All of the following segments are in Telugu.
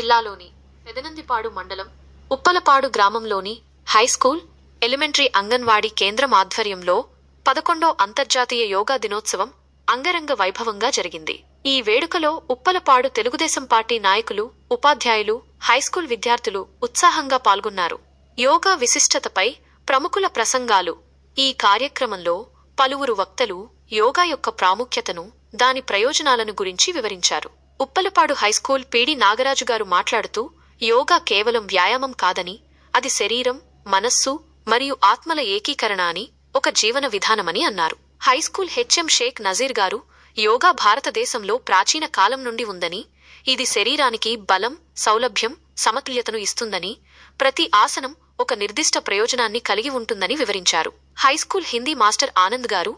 జిల్లాలోని పెదనందిపాడు మండలం ఉప్పలపాడు గ్రామంలోని హైస్కూల్, ఎలిమెంటరీ అంగన్వాడీ కేంద్రం ఆధ్వర్యంలో 11వ అంతర్జాతీయ యోగా దినోత్సవం అంగరంగ వైభవంగా జరిగింది. ఈ వేడుకలో ఉప్పలపాడు తెలుగుదేశం పార్టీ నాయకులు, ఉపాధ్యాయులు, హైస్కూల్ విద్యార్థులు ఉత్సాహంగా పాల్గొన్నారు. యోగా విశిష్టతపై ప్రముఖుల ప్రసంగాలు. ఈ కార్యక్రమంలో పలువురు వక్తలు యోగా యొక్క ప్రాముఖ్యతను, దాని ప్రయోజనాలను గురించి వివరించారు. ఉప్పలపాడు హైస్కూల్ పీడి నాగరాజు గారు మాట్లాడుతూ, యోగా కేవలం వ్యాయామం కాదని, అది శరీరం, మనస్సు మరియు ఆత్మల ఏకీకరణ అని, ఒక జీవన విధానమని అన్నారు. హైస్కూల్ హెచ్ఎం షేక్ నజీర్ గారు, యోగా భారతదేశంలో ప్రాచీన కాలం నుండి ఉందని, ఇది శరీరానికి బలం, సౌలభ్యం, సమతుల్యతను ఇస్తుందని, ప్రతి ఆసనం ఒక నిర్దిష్ట ప్రయోజనాన్ని కలిగి ఉంటుందని వివరించారు. హైస్కూల్ హిందీ మాస్టర్ ఆనంద్ గారు,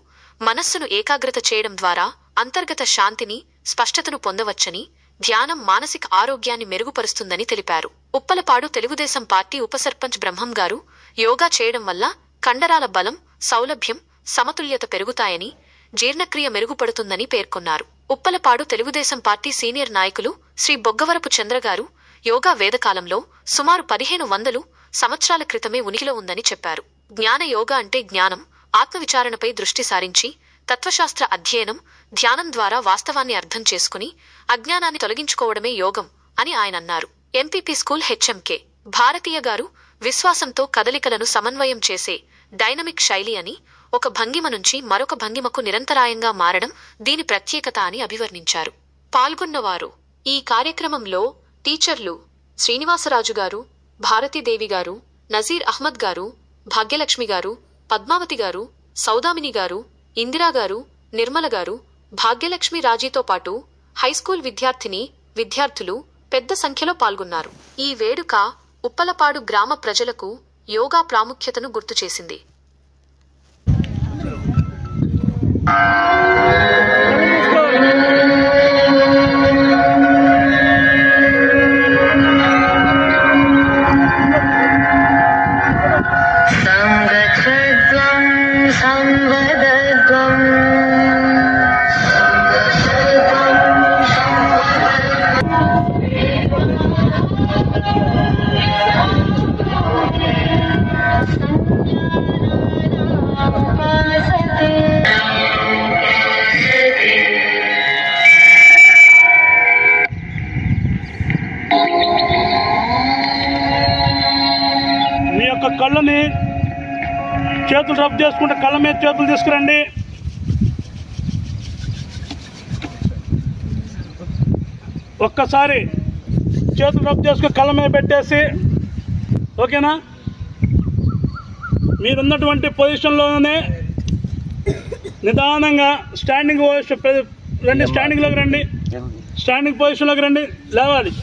మనస్సును ఏకాగ్రత చేయడం ద్వారా అంతర్గత శాంతిని, స్పష్టతను పొందవచ్చని, ధ్యానం మానసిక ఆరోగ్యాన్ని మెరుగుపరుస్తుందని తెలిపారు. ఉప్పలపాడు తెలుగుదేశం పార్టీ ఉప సర్పంచ్ బ్రహ్మం గారు, యోగా చేయడం వల్ల కండరాల బలం, సౌలభ్యం, సమతుల్యత పెరుగుతాయని, జీర్ణక్రియ మెరుగుపడుతుందని పేర్కొన్నారు. ఉప్పలపాడు తెలుగుదేశం పార్టీ సీనియర్ నాయకులు శ్రీ బొగ్గవరపు చంద్రగారు, యోగా వేదకాలంలో సుమారు 1500 సంవత్సరాల క్రితమే ఉనికిలో ఉందని చెప్పారు. జ్ఞాన యోగా అంటే జ్ఞానం, ఆత్మవిచారణపై దృష్టి సారించి, తత్వశాస్త్ర అధ్యయనం, ధ్యానం ద్వారా వాస్తవాన్ని అర్థం చేసుకుని అజ్ఞానాన్ని తొలగించుకోవడమే యోగం అని ఆయన అన్నారు. ఎంపీపీ స్కూల్ హెచ్ఎంకే భారతీయ గారు, విశ్వాసంతో కదలికలను సమన్వయం చేసే డైనమిక్ శైలి అని, ఒక భంగిమ నుంచి మరొక భంగిమకు నిరంతరాయంగా మారడం దీని ప్రత్యేకత అని అభివర్ణించారు. పాల్గొన్నవారు ఈ కార్యక్రమంలో టీచర్లు శ్రీనివాసరాజు గారు, భారతీదేవి గారు, నజీర్ అహ్మద్ గారు, భాగ్యలక్ష్మి గారు, పద్మావతి గారు, సౌదామిని గారు, ఇందిరా గారు, నిర్మల గారు, భాగ్యలక్ష్మి రాజీతో పాటు హైస్కూల్ విద్యార్థిని, విద్యార్థులు పెద్ద సంఖ్యలో పాల్గొన్నారు. ఈ వేడుక ఉప్పలపాడు గ్రామ ప్రజలకు యోగా ప్రాముఖ్యతను గుర్తు చేసింది. కళ్ళని చేతులు రబ్ చేసుకుంటే కళ్ళ మీద చేతులు తీసుకురండి. ఒక్కసారి చేతులు రబ్ చేసుకుని కళ్ళ మీద పెట్టేసి, ఓకేనా? మీరున్నటువంటి పొజిషన్లోనే నిదానంగా స్టాండింగ్ రండి, స్టాండింగ్లోకి రండి, స్టాండింగ్ పొజిషన్లోకి రండి, లేవాలి.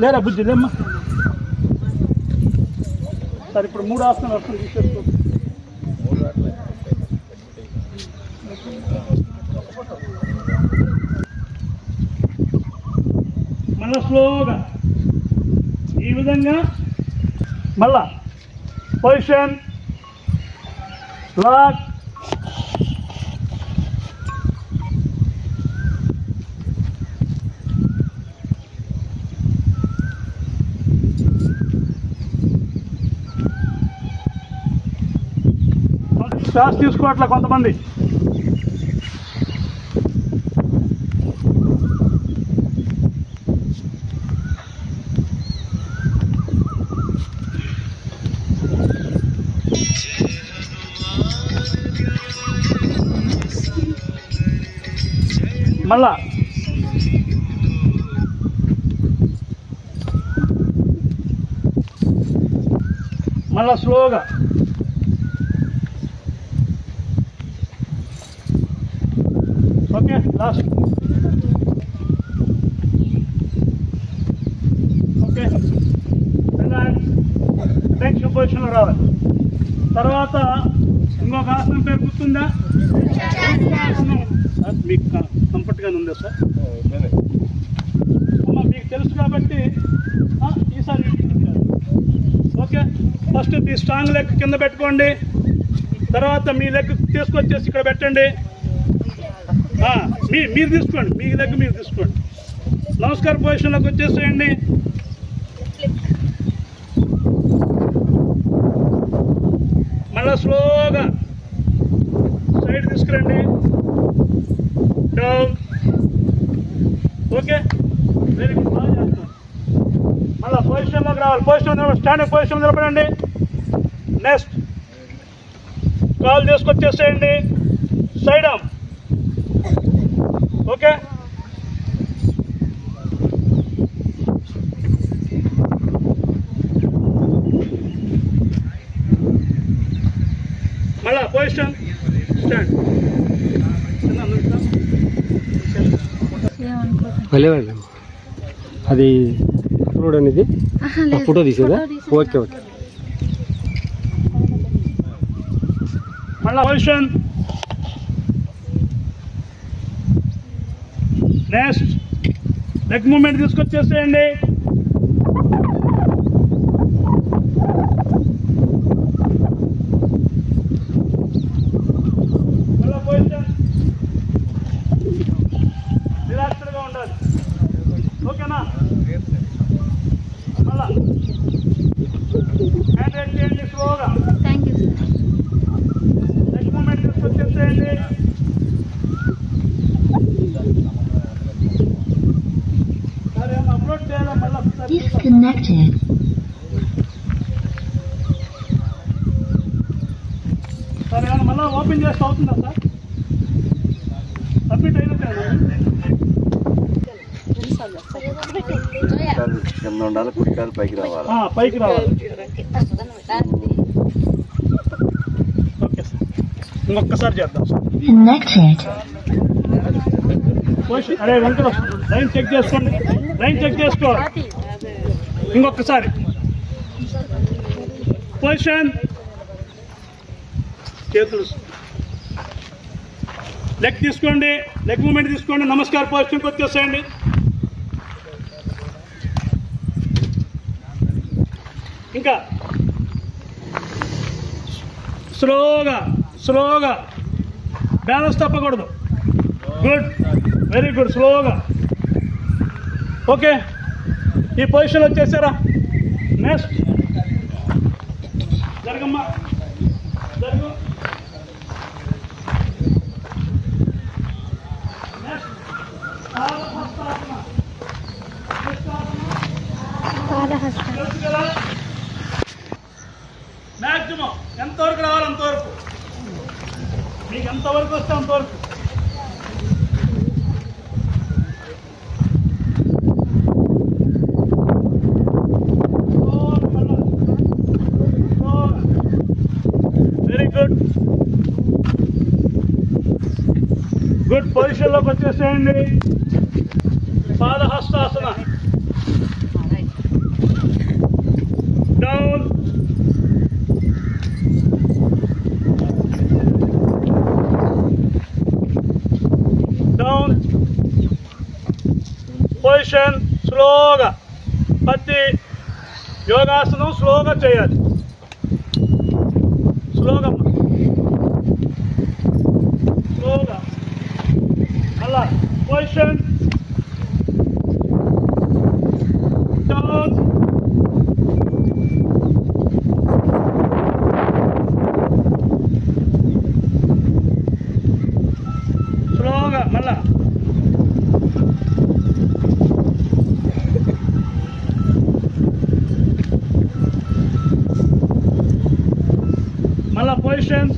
లేరా బుద్ధి లేమ్మా. సరే, ఇప్పుడు 3 ఆసనాలు వస్తుంది, తీసేసుకో. మళ్ళా స్లోగా ఈ విధంగా మళ్ళా పొజిషన్, లాక్, శ్వాస తీసుకోవట్లే కొంతమంది. మళ్ళా మళ్ళా స్లోగా ఓకే. Last okay. టెన్షన్ పొజిషన్లో రావాలి. తర్వాత ఇంకొక ఆసనం పేరు గుర్తుందా? మీకు కంఫర్ట్గానే ఉందా సార్? అమ్మ మీకు తెలుసు కాబట్టి ఈసారి ఓకే. ఫస్ట్ ఈ స్ట్రాంగ్ లెగ్ కింద పెట్టుకోండి, తర్వాత మీ లెగ్ తీసుకొచ్చేసి ఇక్కడ పెట్టండి. మీరు తీసుకోండి, మీ దగ్గర మీరు తీసుకోండి. నమస్కార పొజిషన్లోకి వచ్చేసేయండి. మళ్ళా స్లోగా సైడ్ తీసుకురండి. డౌన్. ఓకే, వెరీ గుడ్, బాగా చేస్తాం. మళ్ళీ పొజిషన్లోకి రావాలి. స్టాండింగ్ పొజిషన్ నిలబడండి. నెక్స్ట్ కాల్ చేసుకొచ్చేసేయండి. Side arm. ఓకే, మళ్ళా పొజిషన్ స్టాండ్. అది అప్లోడ్ అనేది ఫోటో తీసేదా? Okay okay. మళ్ళా పొజిషన్. నెక్స్ట్ లెగ్ మూమెంట్ తీసుకొచ్చేసేయండి. మళ్ళా పొజిషన్. రిలాక్స్డ్గా ఉండాలి. ఓకేనా? మళ్ళా హ్యాండ్ రైట్ చేయండి స్లోగా. లెగ్ మూమెంట్ తీసుకొచ్చేసేయండి. సరే అప్లోడ్ చేయాలా? మళ్ళీ Disconnected. సరే మళ్ళీ ఓపెన్ చేస్తే అవుతుందా సార్? సబ్మిట్ అయినట్టే కింద ఉండాలి, కుడికాలు పైకి రావాలి. పైకి రావాలి. ఓకే సార్, ఇంకొకసారి చేద్దాం సార్. Connected. అరే వెంకట, లైన్ చెక్ చేసుకోండి. లైన్ చెక్ చేసుకోవాలి. ఇంకొకసారి పొజిషన్. చేతులు లెగ్ తీసుకోండి. లెగ్ మూమెంట్ తీసుకోండి. నమస్కార పొజిషన్కి వచ్చేసేయండి. ఇంకా స్లోగా బ్యాలెన్స్ తప్పకూడదు. Good, very good. స్లోగా. ఓకే, ఈ పొజిషన్ వచ్చేసారా? నెక్స్ట్ జరగమ్మా, జరుగు. నెక్స్ట్ మ్యాక్సిమం ఎంతవరకు రావాలి అంతవరకు. మీకు ఎంతవరకు వస్తే అంతవరకు. Very good. గుడ్. పొజిషన్లోకి వచ్చేసేయండి. పాదహస్తాసన. డౌన్. డౌన్. పొజిషన్ స్లోగా. ప్రతి యోగాసనం స్లోగా చేయాలి. స్లోగా స్లోగా. అలా పొజిషన్. డౌన్. స్లోగా. మళ్ళా పొజిషన్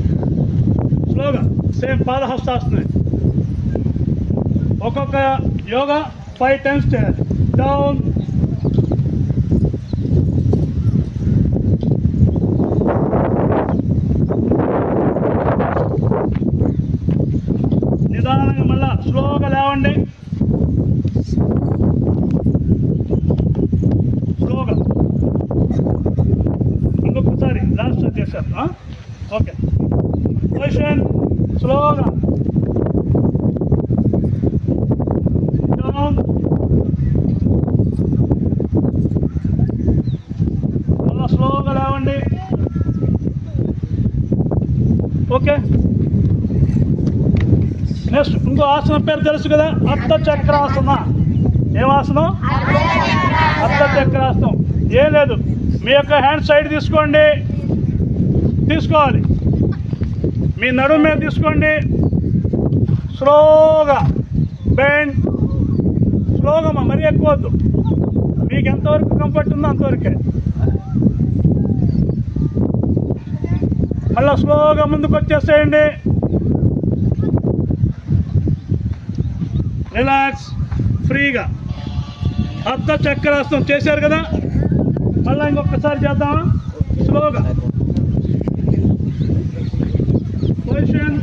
స్లోగా. సేమ్ పాదహస్తాసనం. ఒక్కొక్క యోగా 5 times చేయాలి. డౌన్. నిదానంగా మళ్ళా స్లోగా లేవండి. స్లోగా. ఇంకొకసారి లాస్ట్ చేశారు. ఓకే, పొజిషన్ స్లోగా. డౌన్. మళ్ళా స్లోగా లేవండి. ఓకే, నెక్స్ట్ ఇంకో ఆసనం పేరు తెలుసు కదా, అర్ధ చక్రాసన. ఏమాసనం? అర్ధ చక్రాసనం. ఏం లేదు, మీ యొక్క హ్యాండ్ సైడ్ తీసుకోవాలి, మీ నడుము మీద తీసుకోండి. స్లోగా బెండ్, స్లోగా, మరీ ఎక్కువ వద్దు, మీకు ఎంతవరకు కంఫర్ట్ ఉందో అంతవరకే. మళ్ళీ స్లోగా ముందుకు వచ్చేసేయండి. రిలాక్స్, ఫ్రీగా. అర్ధ చక్రాసనం చేశారు కదా, మళ్ళీ ఇంకొకసారి చేద్దామా? స్లోగా పొజిషన్.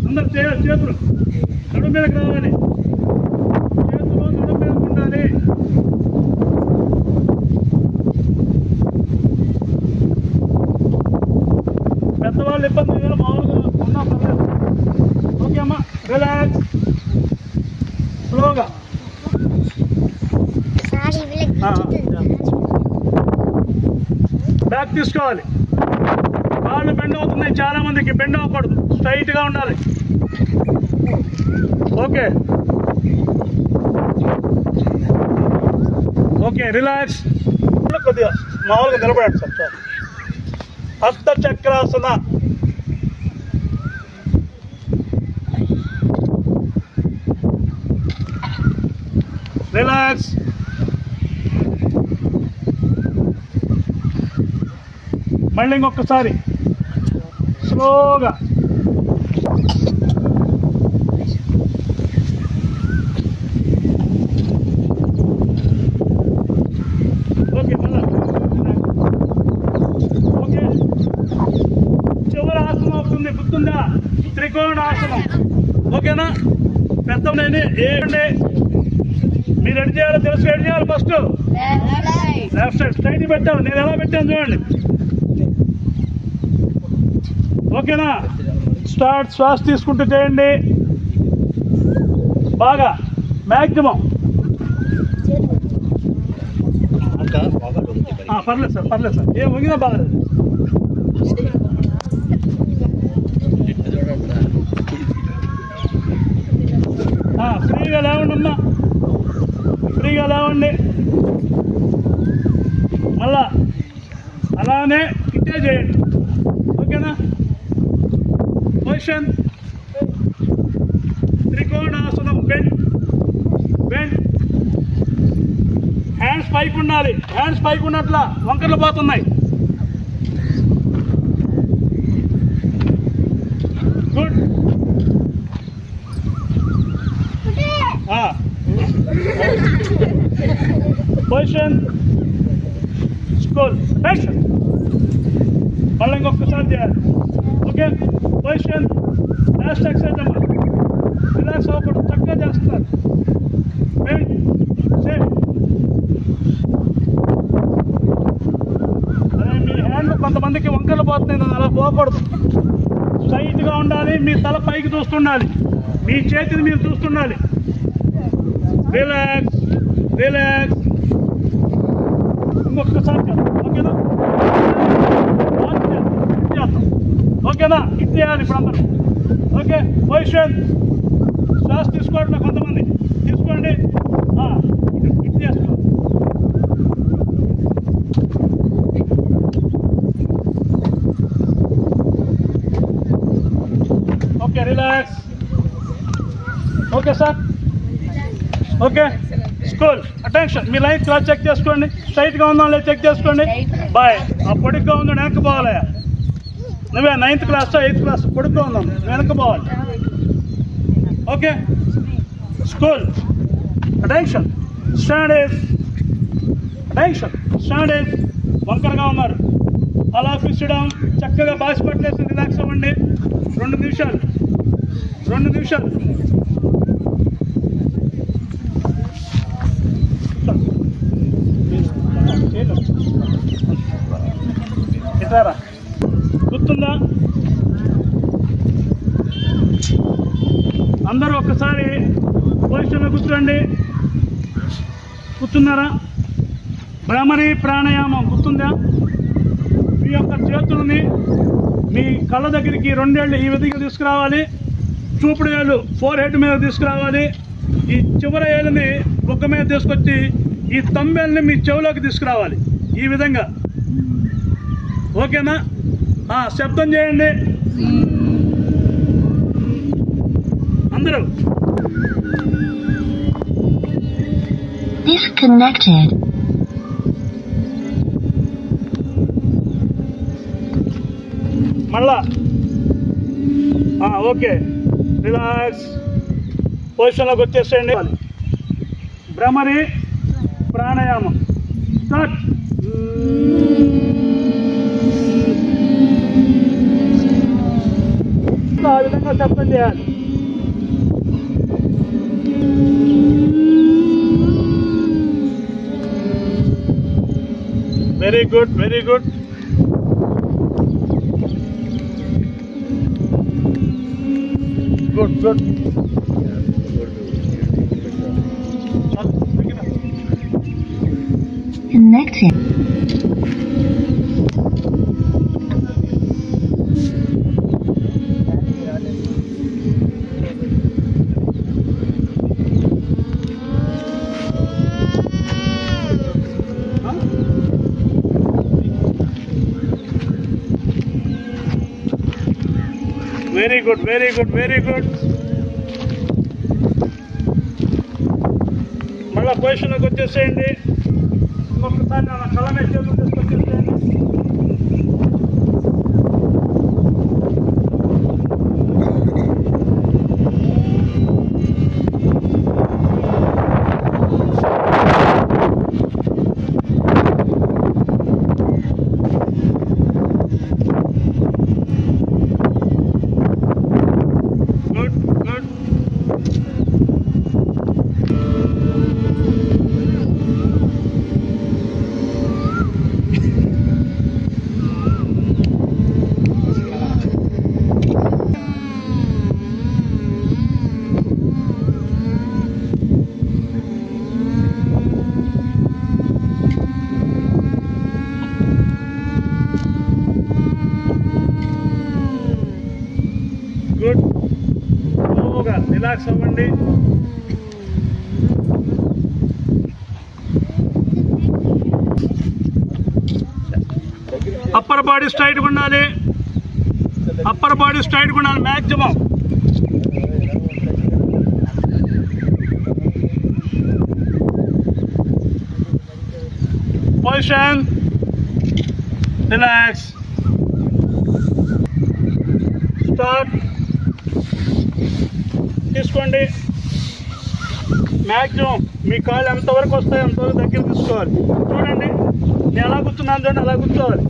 అందరు చేయాలి, చేతులు నడుము మీదకి రావాలి, చేతులు నడుము మీదకి ఉండాలి. పెద్దవాళ్ళు ఇబ్బంది లేదు, మామూలుగా ఉన్నా పర్లేదు. ఓకే అమ్మా, రిలాక్స్, స్లోగా. బ్యాక్ తీసుకోవాలి. కాళ్ళు బెండ్ అవుతున్నాయి, చాలా మందికి బెండ్ అవ్వకూడదు, స్ట్రైట్గా ఉండాలి. Okay okay, relax. కొద్దిగా మామూలుగా నిలబడండి సార్. అర్ధ చక్రాసన. రిలాక్స్. మళ్ళీ ఇంకొకసారి స్లోగా. ఓకే, మళ్ళా ఓకే. చివరి ఆసనం అవుతుంది, గుర్తుందా? త్రికోణాసనం. ఓకేనా? పెద్దనే ఏంటండి మీరు ఎడ్ చేయాలో తెలుసు. ఎడ్ చేయాలి ఫస్ట్ లెఫ్ట్ సైడ్ స్ట్రైట్ పెట్టాను, నేను ఎలా పెట్టాను చూడండి. ఓకేనా? స్టార్ట్. శ్వాస తీసుకుంటూ చేయండి బాగా, మ్యాక్సిమం. పర్లేదు సార్, పర్లేదు సార్, ఏం ముగినా బాగలేదు. ఫ్రీగా లేవండి అమ్మా, ఫ్రీగా లేవండి. మళ్ళా అలానే ఇట్టే చేయండి. ఓకేనా? పొజిషన్ త్రికోణాసనం. Bend bend. హ్యాండ్స్ పైకి ఉండాలి, హ్యాండ్స్ పైకి ఉన్నట్ల వంకర్లు పోతున్నాయి. గుడ్. Position school. మళ్ళీ ఇంకొకసారి చేయాలి. Okay, position. లాస్ట్ ఎక్సర్సైజ్ అమ్మా, రిలాక్స్ అవ్వకూడదు, చక్కగా చేస్తున్నారు. అదే మీ హ్యాండ్ కొంతమందికి వంకలు పోతున్నాయి, అలా పోకూడదు, స్ట్రైట్గా ఉండాలి. మీ తల పైకి చూస్తుండాలి, మీ చేతిని మీరు చూస్తుండాలి. Relax relax. ఇంకొకసారి చేద్దాం. ఓకేనా? చేద్దాం. ఓకేనా? ఇది చేయాలి ఇప్పుడు అందరూ. Okay, position. శ్వాస తీసుకోవడం కొంతమంది తీసుకోండి, ఇది చేసుకోండి. Okay, relax. Okay sir. Okay, school. Attention. మీ లైన్ క్లాస్ చెక్ చేసుకోండి, స్ట్రైట్గా ఉందా లేదు చెక్ చేసుకోండి. బాయ్. ఆ పొడిగ్గా ఉందో వెనక్కి పోవాలి. నువ్వే 9th క్లాస్ 8th క్లాస్ పొడుగ్గా ఉందాం, వెనక్కి పోవాలి. Okay, school. Attention. Standard. Attention. Standard. వంకరగా ఉన్నారు, అలా ఫిక్స్డ్. చక్కగా బాసి పట్టలేసి రిలాక్స్ అవ్వండి. 2 నిమిషాలు 2 నిమిషాలు. ఇతారా గుర్తుందా? అందరూ ఒక్కసారి పొజిషన్లో కూర్చోండి. కూర్చున్నారా? భ్రమరి ప్రాణాయామం గుర్తుందా? మీ యొక్క చేతులని మీ కళ్ళ దగ్గరికి 2 ఏళ్ళు ఈ విధంగా తీసుకురావాలి. చూపుడు ఏళ్ళు ఫోర్ హెడ్ మీద తీసుకురావాలి. ఈ చివరి ఏళ్ళని బొగ్గ మీద తీసుకొచ్చి ఈ తంబేళ్ళని మీ చెవులోకి తీసుకురావాలి ఈ విధంగా. ఓకేనా? శబ్దం చేయండి అందరూ. Disconnected. మళ్ళా ఓకే, రిలాక్స్ పొజిషన్లోకి వచ్చేసేయండి. భ్రమరి ప్రాణాయామం స్టార్ట్. ఆ విధంగా శబ్దం చేయాలి. Very good, very good. Good good. Connected. Very good, very good, very good. మళ్ళీ పొజిషన్లోకి వచ్చేసేయండి. ఇంకొకసారి నా కళ్ళ మీద చేతులు తీసుకొచ్చేసేయండి. Good good. గుడ్. స్లోగా రిలాక్స్ అవ్వండి. అప్పర్ బాడీ స్ట్రైట్గా ఉండాలి. అప్పర్ బాడీ స్ట్రైట్గా ఉండాలి మ్యాక్సిమం. Position, relax, start. తీసుకోండి. మ్యాక్సిమం మీ కాళ్ళు ఎంతవరకు వస్తాయో అంతవరకు దగ్గర తీసుకోవాలి. చూడండి నేను ఎలా కూర్చున్నాను, చూడండి అలా కూర్చోవాలి.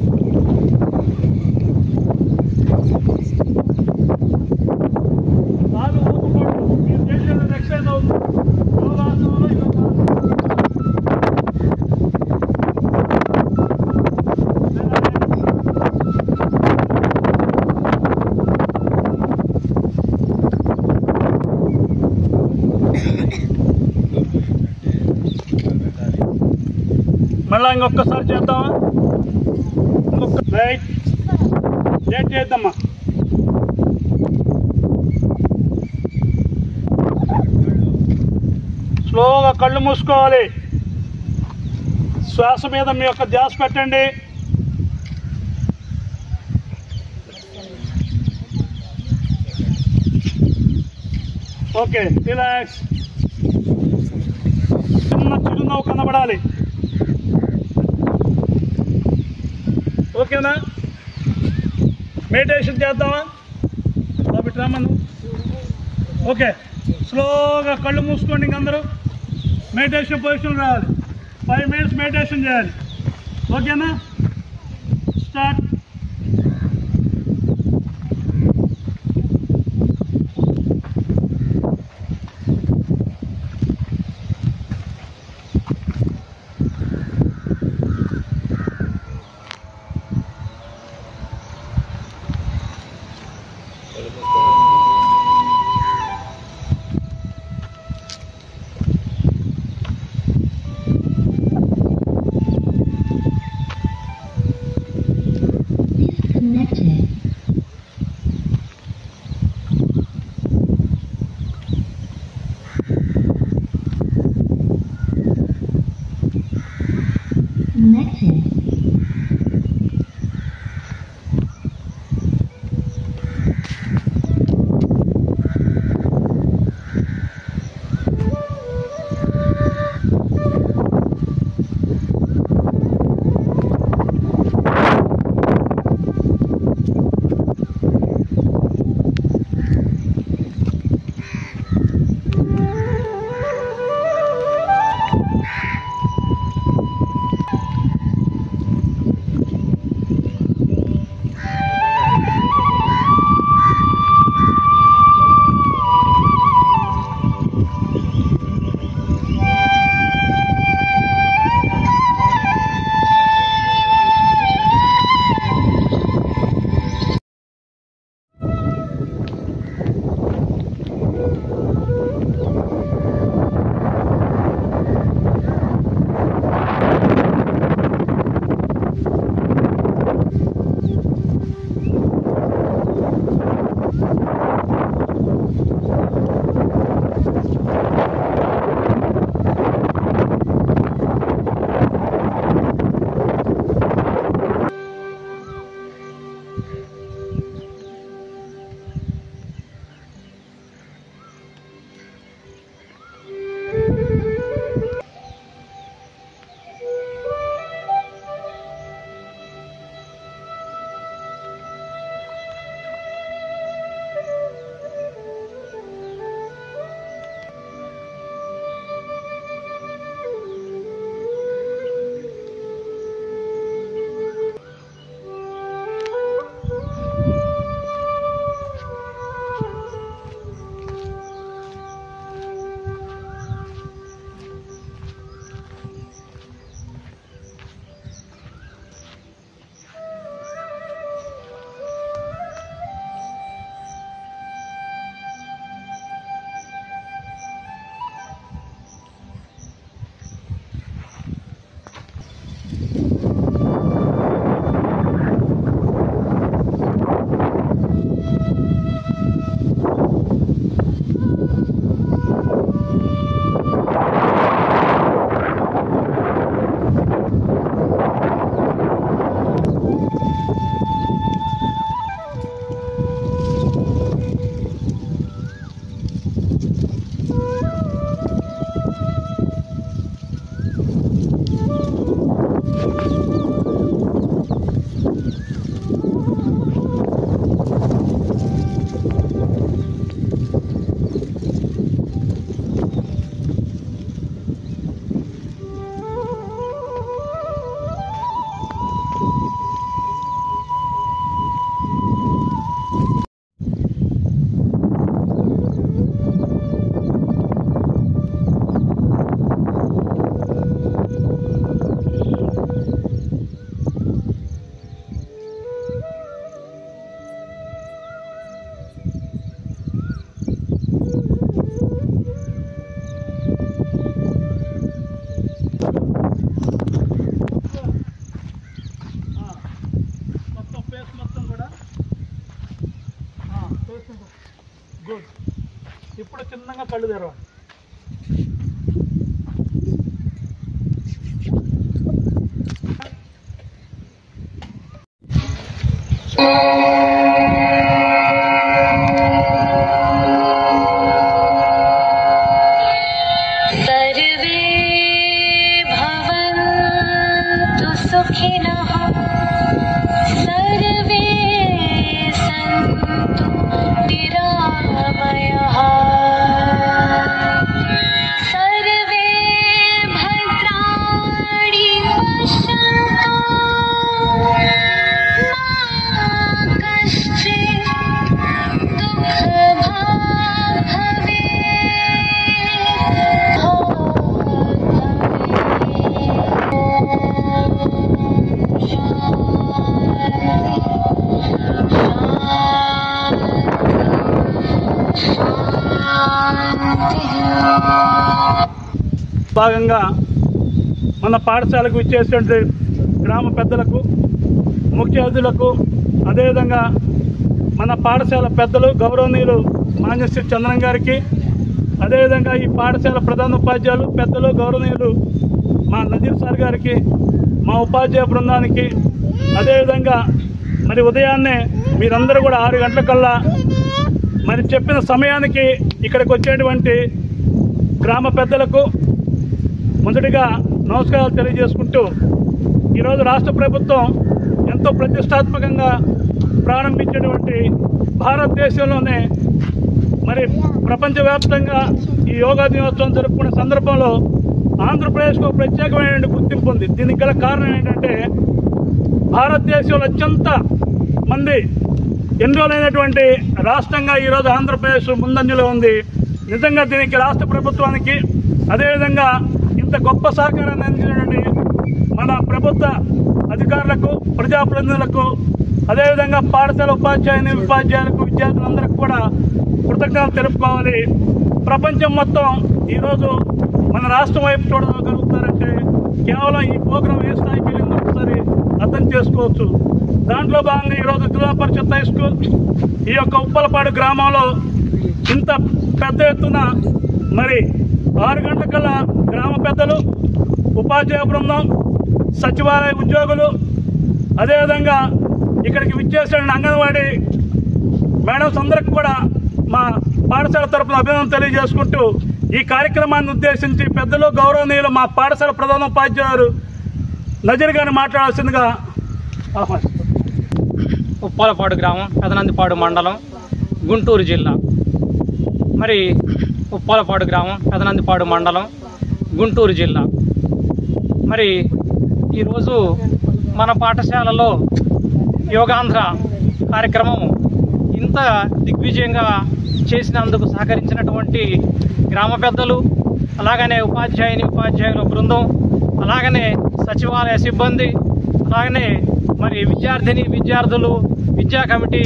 బాగా ఊపుకోండి. మీరు చేసేది ఎక్సర్సైజ్ అవుతుంది. యోగాసనంలో మళ్ళా ఇంకొకసారి చేద్దామా? ఇంకొక రైట్ రైట్ చేద్దామా? స్లోగా కళ్ళు మూసుకోవాలి. శ్వాస మీద మీ యొక్క ధ్యాస పెట్టండి. Okay, relax. చిన్న చిరునవ్వు కనబడాలి. ఓకేనా? మెడిటేషన్ చేద్దామా? కాబట్టి రామను. ఓకే, స్లోగా కళ్ళు మూసుకోండి. ఇంకందరూ మెడిటేషన్ పొజిషన్ రావాలి. 5 minutes మెడిటేషన్ చేయాలి. ఓకేనా? స్టార్ట్. Disconnected. గుడ్. ఇప్పుడు చిన్నగా కళ్ళు తెరవండి. सर्वे भवन्तु सुखिनः, सर्वे सन्तु निरामयाः, सर्वे भद्राणि पश्यन्तु, मा कश्चित् दुःखभाग् భాగంగా మన పాఠశాలకు ఇచ్చేటువంటి గ్రామ పెద్దలకు, ముఖ్య అతిథులకు, అదేవిధంగా మన పాఠశాల పెద్దలు గౌరవనీయులు మాన్యశ్రీ చంద్రం గారికి, అదేవిధంగా ఈ పాఠశాల ప్రధాన ఉపాధ్యాయులు పెద్దలు గౌరవనీయులు మా నజీర్ సార్ గారికి, మా మా ఉపాధ్యాయ బృందానికి, అదేవిధంగా మరి ఉదయాన్నే మీరందరూ కూడా 6 గంటలకల్లా మరి చెప్పిన సమయానికి ఇక్కడికి వచ్చేటువంటి గ్రామ పెద్దలకు మొదటిగా నమస్కారాలు తెలియజేసుకుంటూ, ఈరోజు రాష్ట్ర ప్రభుత్వం ఎంతో ప్రతిష్టాత్మకంగా ప్రారంభించేటువంటి భారతదేశంలోనే మరి ప్రపంచవ్యాప్తంగా ఈ యోగా దినోత్సవం జరుపుకునే సందర్భంలో ఆంధ్రప్రదేశ్కు ప్రత్యేకమైన గుర్తింపు ఉంది. దీనికి గల కారణం ఏంటంటే, భారతదేశంలో అత్యంత మంది ఎన్రోల్ అయినటువంటి రాష్ట్రంగా ఈరోజు ఆంధ్రప్రదేశ్ ముందంజలో ఉంది. నిజంగా దీనికి రాష్ట్ర ప్రభుత్వానికి, అదేవిధంగా ఇంత గొప్ప సహకారాన్ని అందించినటువంటి మన ప్రభుత్వ అధికారులకు, ప్రజాప్రతినిధులకు, అదేవిధంగా పాఠశాల ఉపాధ్యాయులకు, విద్యార్థులందరికీ కూడా కృతజ్ఞతలు తెలుపుకోవాలి. ప్రపంచం మొత్తం ఈరోజు మన రాష్ట్రం వైపు చూడగలుగుతారంటే కేవలం ఈ ప్రోగ్రాం ఏ స్థాయికి వెళ్ళిందో ఒకసారి అర్థం చేసుకోవచ్చు. దాంట్లో భాగంగా ఈరోజు జిల్లా పరిషత్ హై స్కూల్ ఈ యొక్క ఉప్పలపాడు గ్రామంలో ఇంత పెద్ద ఎత్తున మరి 6 గంటలకల్లా గ్రామ పెద్దలు, ఉపాధ్యాయ బృందం, సచివాలయ ఉద్యోగులు, అదేవిధంగా ఇక్కడికి విచ్చేసిన అంగన్వాడీ మేడమ్స్ అందరికి కూడా మా పాఠశాల తరపున అభినందన తెలియజేసుకుంటూ, ఈ కార్యక్రమాన్ని ఉద్దేశించి పెద్దలు, గౌరవనీయులు మా పాఠశాల ప్రధానోపాధ్యాయులు నజీర్ గారిని మాట్లాడాల్సిందిగా ఆహ్వానిస్తున్నాను. ఉప్పలపాడు గ్రామం, పెదనందిపాడు మండలం, గుంటూరు జిల్లా. మరి ఉప్పలపాడు గ్రామం, పెదనందిపాడు మండలం, గుంటూరు జిల్లా. మరి ఈరోజు మన పాఠశాలలో యోగాంధ్ర కార్యక్రమం ఇంత దిగ్విజయంగా చేసినందుకు సహకరించినటువంటి గ్రామ పెద్దలు, అలాగనే ఉపాధ్యాయుల బృందం, అలాగనే సచివాలయ సిబ్బంది, అలాగనే మరి విద్యార్థులు, విద్యా కమిటీ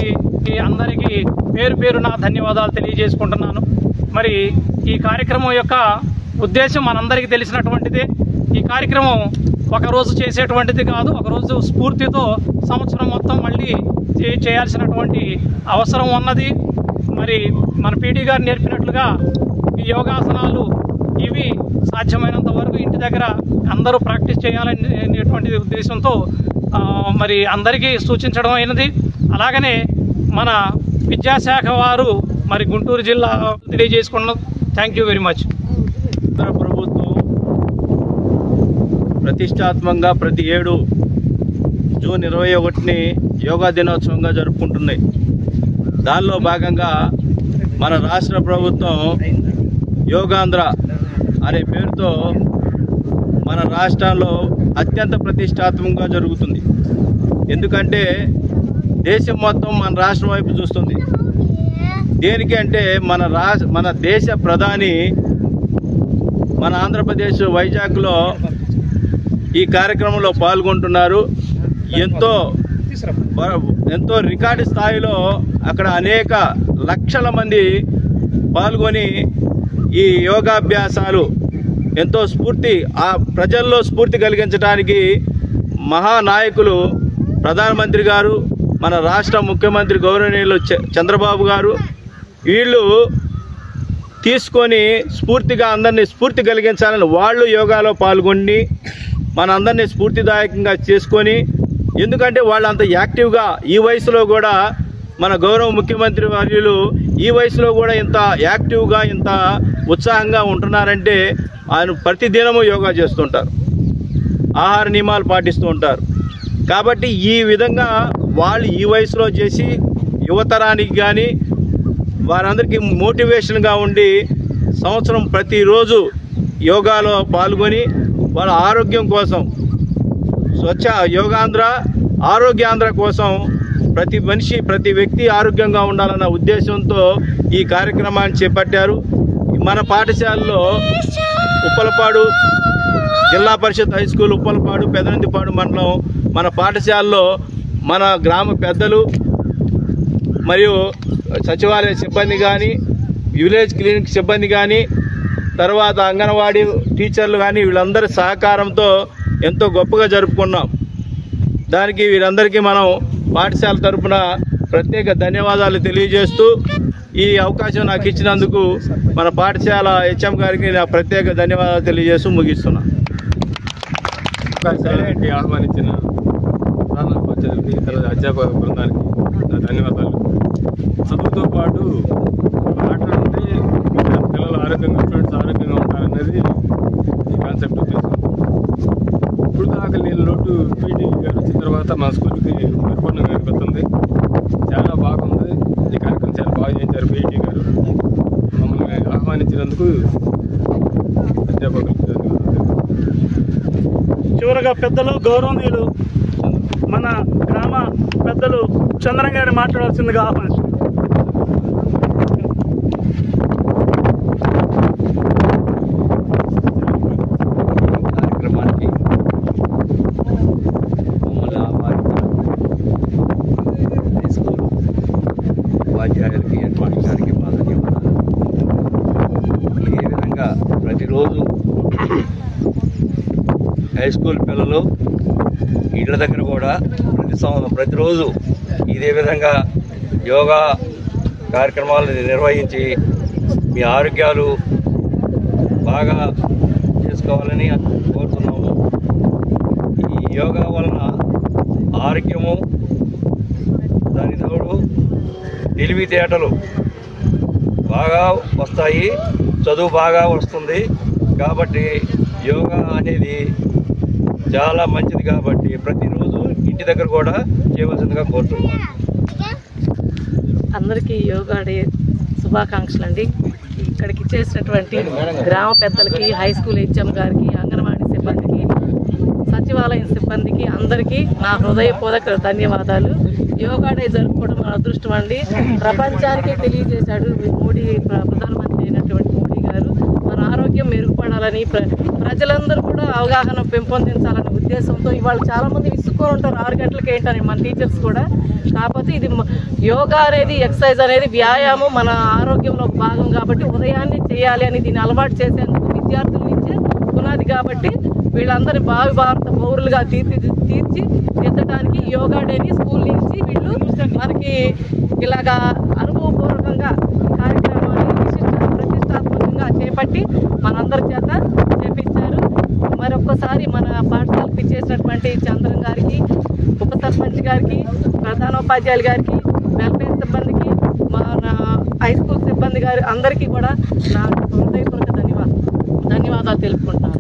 అందరికీ పేరు పేరున ధన్యవాదాలు తెలియజేసుకుంటున్నాను. మరి ఈ కార్యక్రమం యొక్క ఉద్దేశం మనందరికీ తెలిసినటువంటిదే. ఈ కార్యక్రమం ఒకరోజు చేసేటువంటిది కాదు. ఒకరోజు స్ఫూర్తితో సంవత్సరం మొత్తం మళ్ళీ చేయాల్సినటువంటి అవసరం ఉన్నది. మరి మన పీటీ గారు నేర్పినట్లుగా ఈ యోగాసనాలు ఇవి సాధ్యమైనంత వరకు ఇంటి దగ్గర అందరూ ప్రాక్టీస్ చేయాలనేటువంటి ఉద్దేశంతో మరి అందరికీ సూచించడం అయినది. అలాగనే మన విద్యాశాఖ వారు మరి గుంటూరు జిల్లా తెలియజేసుకున్నాం. Thank you very much. ప్రభుత్వం ప్రతిష్టాత్మకంగా ప్రతి ఏడు జూన్ 21ని యోగా దినోత్సవంగా జరుపుకుంటున్నాయి. దానిలో భాగంగా మన రాష్ట్ర ప్రభుత్వం యోగాంధ్ర అనే పేరుతో మన రాష్ట్రంలో అత్యంత ప్రతిష్టాత్మకంగా జరుగుతుంది. ఎందుకంటే దేశం మొత్తం మన రాష్ట్రం వైపు చూస్తుంది. దేనికి అంటే మన దేశ ప్రధాని మన ఆంధ్రప్రదేశ్ వైజాగ్లో ఈ కార్యక్రమంలో పాల్గొంటున్నారు. ఎంతో రికార్డు స్థాయిలో అక్కడ అనేక లక్షల మంది పాల్గొని ఈ యోగాభ్యాసాలు ఎంతో ప్రజల్లో స్ఫూర్తి కలిగించడానికి మహానాయకులు ప్రధానమంత్రి గారు, మన రాష్ట్ర ముఖ్యమంత్రి గౌరవనీయులు చంద్రబాబు గారు వీళ్ళు తీసుకొని స్ఫూర్తిగా అందరినీ స్ఫూర్తి కలిగించాలని వాళ్ళు యోగాలో పాల్గొని మనందరినీ స్ఫూర్తిదాయకంగా చేసుకొని, ఎందుకంటే వాళ్ళు అంత యాక్టివ్గా ఈ వయసులో కూడా మన గౌరవ ముఖ్యమంత్రి వర్యులు ఈ వయసులో కూడా ఇంత యాక్టివ్గా ఇంత ఉత్సాహంగా ఉంటున్నారంటే ఆయన ప్రతిదినము యోగా చేస్తుంటారు, ఆహార నియమాలు పాటిస్తూ ఉంటారు. కాబట్టి ఈ విధంగా వాళ్ళు ఈ వయసులో చేసి యువతరానికి కానీ వారందరికీ మోటివేషన్గా ఉండి సంవత్సరం ప్రతిరోజు యోగాలో పాల్గొని వాళ్ళ ఆరోగ్యం కోసం స్వచ్ఛ యోగాంధ్ర ఆరోగ్యాంధ్ర కోసం ప్రతి వ్యక్తి ఆరోగ్యంగా ఉండాలన్న ఉద్దేశంతో ఈ కార్యక్రమాన్ని చేపట్టారు. మన పాఠశాలలో ఉప్పలపాడు జిల్లా పరిషత్ హై స్కూల్ ఉప్పలపాడు పెదనందిపాడు మండలం మన పాఠశాలలో మన గ్రామ పెద్దలు మరియు సచివాలయ సిబ్బంది కానీ విలేజ్ క్లినిక్ సిబ్బంది కానీ తర్వాత అంగన్వాడీ టీచర్లు కానీ వీళ్ళందరి సహకారంతో ఎంతో గొప్పగా జరుపుకున్నాం. దానికి వీరందరికీ మనం పాఠశాల తరఫున ప్రత్యేక ధన్యవాదాలు తెలియజేస్తూ ఈ అవకాశం నాకు ఇచ్చినందుకు మన పాఠశాల హెచ్ఎం గారికి నా ప్రత్యేక ధన్యవాదాలు తెలియజేస్తూ ముగిస్తున్నాను. అవకాశానికి ఆహ్వానించిన ప్రధాన ఉపాధ్యాయులకి ఇతర అధ్యాపక బృందానికి నా ధన్యవాదాలు. చదువుతో పాటు ఆటలు ఉంటే పిల్లలు ఆరోగ్యంగా, స్టూడెంట్స్ ఆరోగ్యంగా ఉంటారనేది ఈ కాన్సెప్ట్ ఉద్దేశం. ఇప్పుడు దాకా నేను లోటు పీటీ గారు వచ్చిన తర్వాత మా స్కూల్కి పరిపూర్ణంగా కనిపిస్తుంది. చాలా బాగుంది. ఈ కార్యక్రమం చాలా బాగా చేశారు పీటీ గారు. మమ్మల్ని ఆహ్వానించినందుకు అధ్యాపకులకు ధన్యవాదాలు. చివరగా పెద్దలు, గౌరవనీయులు మన గ్రామ పెద్దలు చంద్రం గారిని మాట్లాడాల్సిందిగా ఆహ్వానించారు. కార్యక్రమానికి మమ్మల్ని ఆహ్వానించిన హై స్కూల్ ఉపాధ్యాయులకి, హెడ్మాస్టర్ గారికి మా ధన్యవాదాలు. ఏ విధంగా ప్రతిరోజు హై స్కూల్ పిల్లలు ఇళ్ళ దగ్గర కూడా ప్రతిరోజు ఇదే విధంగా యోగా కార్యక్రమాలు నిర్వహించి మీ ఆరోగ్యాలు బాగా చేసుకోవాలని కోరుతున్నాము. ఈ యోగా వలన ఆరోగ్యము, దాని తోడు తెలివితేటలు బాగా వస్తాయి, చదువు బాగా వస్తుంది. కాబట్టి యోగా అనేది చాలా మంచిది. కాబట్టి ప్రతిరోజు ఇంటి దగ్గర కూడా చేయవలసిందిగా కోరుతున్నాను. అందరికీ యోగా డే శుభాకాంక్షలు అండి. ఇక్కడికి ఇచ్చేసినటువంటి గ్రామ పెద్దలకి, హై స్కూల్ హెచ్ఎం గారికి, అంగన్వాడీ సిబ్బందికి, సచివాలయం సిబ్బందికి అందరికీ నా హృదయపూర్వక ధన్యవాదాలు. యోగా డే జరుపుకోవడం మన అదృష్టం అండి. ప్రపంచానికి తెలియజేశాడు మోడీ, ప్రధానమంత్రి అయినటువంటి మోడీ గారు మన ఆరోగ్యం మెరుగుపడాలని, ప్రజలందరూ కూడా అవగాహన పెంపొందించాలనే ఉద్దేశంతో ఇవాళ చాలామంది విసుక్కొని ఉంటారు 6 గంటలకి ఏంటని, మన టీచర్స్ కూడా. కాకపోతే ఇది యోగా అనేది, ఎక్సర్సైజ్ అనేది వ్యాయామం, మన ఆరోగ్యంలో ఒక భాగం కాబట్టి ఉదయాన్నే చేయాలి అని దీన్ని అలవాటు చేసేందుకు విద్యార్థుల నుంచే పునాది. కాబట్టి వీళ్ళందరి భావి భారత పౌరులుగా తీర్చిదిద్దడానికి యోగా డేని స్కూల్ నుంచి వీళ్ళు మనకి ఇలాగా అనుభవపూర్వకంగా కార్యక్రమాన్ని ప్రతిష్టాత్మకంగా చేపట్టి మనందరి చేత చేపించారు. మరొక్కసారి మన పాఠశాలకు ఇచ్చేసినటువంటి చంద్రం గారికి, ఉప సర్పంచ్ గారికి, ప్రధానోపాధ్యాయులు గారికి, వెల్ఫేర్ సిబ్బందికి, మన హై స్కూల్ సిబ్బంది గారి అందరికీ కూడా నా హృదయపూర్వక ధన్యవాదాలు తెలుపుకుంటాను.